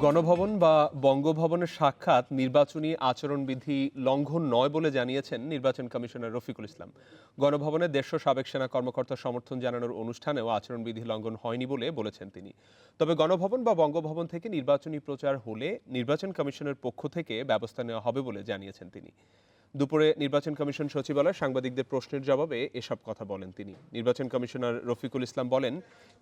গণভবন বা বঙ্গভবনের সাক্ষাৎ নির্বাচনী আচরণবিধি লঙ্ঘন নয় বলে জানিয়েছেন নির্বাচন কমিশনার রফিকুল ইসলাম। গণভবনে দেড়শো সাবেক সেনা কর্মকর্তা সমর্থন জানানোর অনুষ্ঠানেও আচরণবিধি লঙ্ঘন হয়নি বলে বলেছেন তিনি। তবে গণভবন বা বঙ্গভবন থেকে নির্বাচনী প্রচার হলে নির্বাচন কমিশনের পক্ষ থেকে ব্যবস্থা নেওয়া হবে বলে জানিয়েছেন তিনি। দুপুরে নির্বাচন কমিশন সচিবালয়ে সাংবাদিকদের প্রশ্নের জবাবে এসব কথা বলেন তিনি। নির্বাচন কমিশনার রফিকুল ইসলাম বলেন,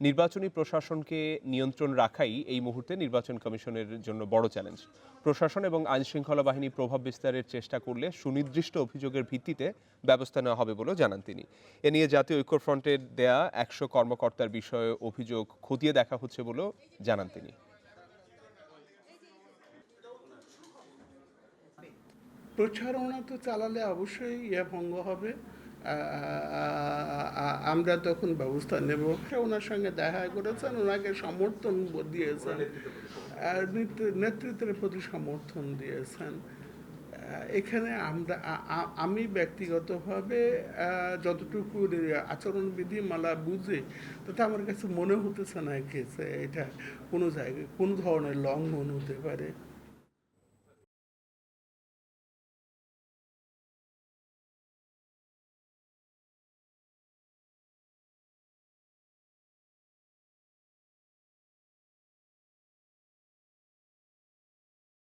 নির্বাচনী প্রশাসনকে নিয়ন্ত্রণ রাখাই এই মুহূর্তে নির্বাচন কমিশনের জন্য বড় চ্যালেঞ্জ। প্রশাসন এবং আইনশৃঙ্খলা বাহিনী প্রভাব বিস্তারের চেষ্টা করলে সুনির্দিষ্ট অভিযোগের ভিত্তিতে ব্যবস্থা নেওয়া হবে বলেও জানান তিনি। এ নিয়ে জাতীয় ঐক্যফ্রন্টের দেয়া 100 কর্মকর্তার বিষয়ে অভিযোগ খতিয়ে দেখা হচ্ছে বলেও জানান তিনি। প্রচারণা তো চালালে অবশ্যই ভঙ্গ হবে। আমরা তখন ব্যবস্থা নেব। ওনার সঙ্গে দেখা করেছেন, ওনাকে সমর্থন দিয়েছেন, নেতৃত্বের প্রতি সমর্থন দিয়েছেন। এখানে আমি ব্যক্তিগতভাবে যতটুকু আচরণবিধি মালা বুঝি, তাতে আমার কাছে মনে হতেছে না এটা কোনো জায়গায় কোনো ধরনের লঙ্ঘন হতে পারে।